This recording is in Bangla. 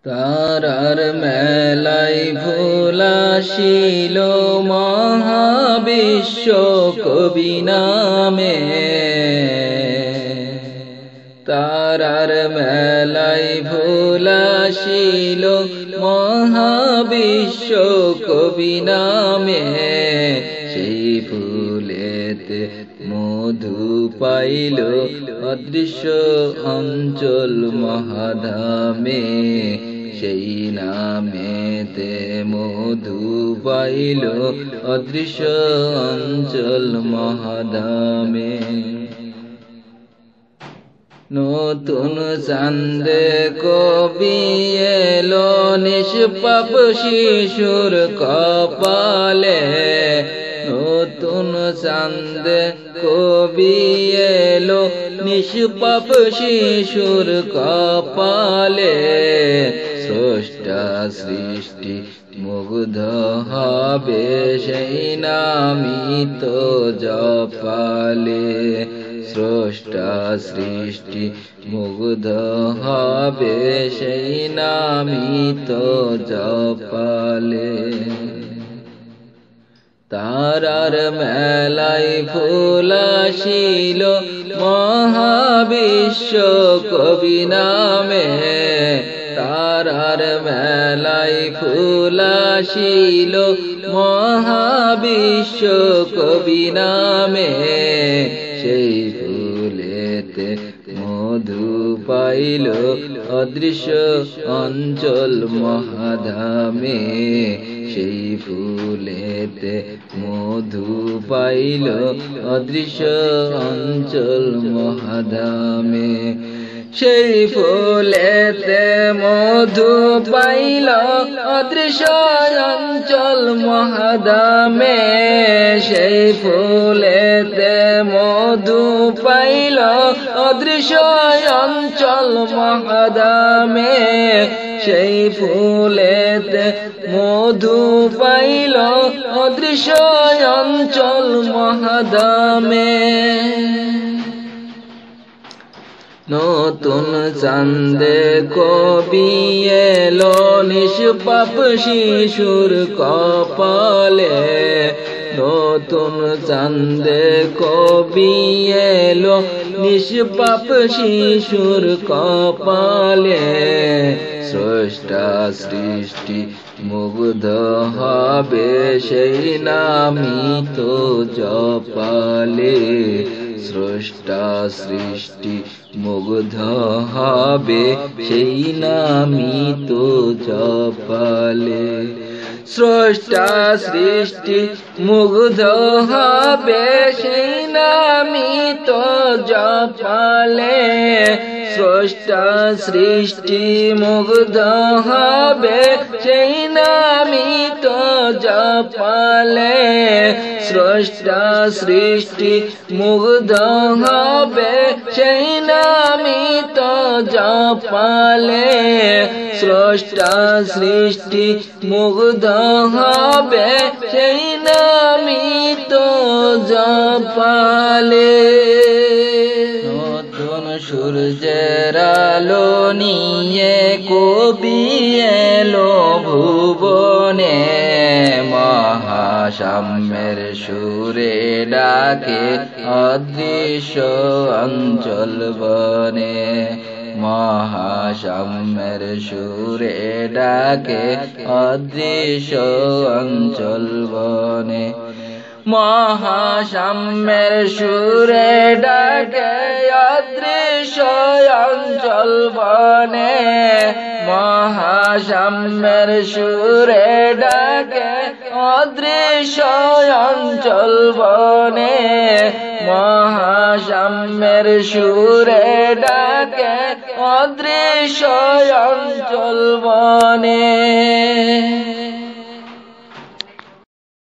তারার মেলায় ফুলাশিল মহাবিশ্ব কবি নামে, তারার মেলায় ফুলাশিল মহাবিশ্ব কবি নামে। সেই ফুলেতে মধু পাইল অদৃশ্য অঞ্চল মহাধামে, সেই নামেতে মধু পাইল অদৃশ্য অঞ্চল মহাধামে। নতুন চাঁদে কবি এলো নিষ্পাপ শিশুর কপালে, নতুন চাঁদে কবি এলো নিষ্পাপ শিশুর কপালে। স্রষ্টা সৃষ্টি মুগ্ধ হবে সেই নামিত জপালে, স্রষ্টা সৃষ্টি মুগ্ধ হবে সেই নামিত জপালে। তারার মেলায় ফুলাশিল মহাবিশ্ব কবি নামে, তারার মেলায় ফুলাশিল মহাবিশ্ব কবি নামে। সেই ফুলেতে মধু পাইল অদৃশ্য অঞ্চল মহাধামে, সেই ফুলেতে মধু পাইল অদৃশ্য অঞ্চল মহাধামে। সেই ফুলেতে মধু পাইল অদৃশ্য অঞ্চল মহাধামে, সেই ফুলেতে মধু পাইল অদৃশ্য অঞ্চল মহাধামে। সেই ফুলেতে মধু পাইল অদৃশ্য অঞ্চল মহাধামে। নতুন চাঁদে কবি এলো নিষ্পাপ শিশুর কপালে, নতুন চাঁদে কবি এলো নিষ্পাপ শিশুর কপালে। স্রষ্টা সৃষ্টি মুগ্ধ হবে সেই নামিত জপালে, স্রষ্টা সৃষ্টি মুগ্ধ হবে সেই নামিত জপালে। স্রষ্টা সৃষ্টি মুগ্ধ হবে সেই নামিত জপালে, স্রষ্টা সৃষ্টি মুগ্ধ হবে সেই নামিত জপালে, স্রষ্টা সৃষ্টি মুগ্ধ হবে সেই নামিত জপালে, স্রষ্টা সৃষ্টি মুগ্ধ হবে সেই নামিত জপালে। নতুন সূর্যের আলো নিয়ে কবি এলো ভুবনে, মহাসাম্যের সুরে ডাকে অদৃশ্য অঞ্চল বনে, মহাসাম্যের সুরে ডাকে অদৃশ্য অঞ্চল বনে, মহাসাম্যের সুরে ডাকে অদৃশ্য অঞ্চল বনে, মহাসাম্যের সুরে ডাকে অদৃশ্য অঞ্চল বনে, মহাসাম্যের সুরে ডাকে অদৃশ্য অঞ্চল বনে।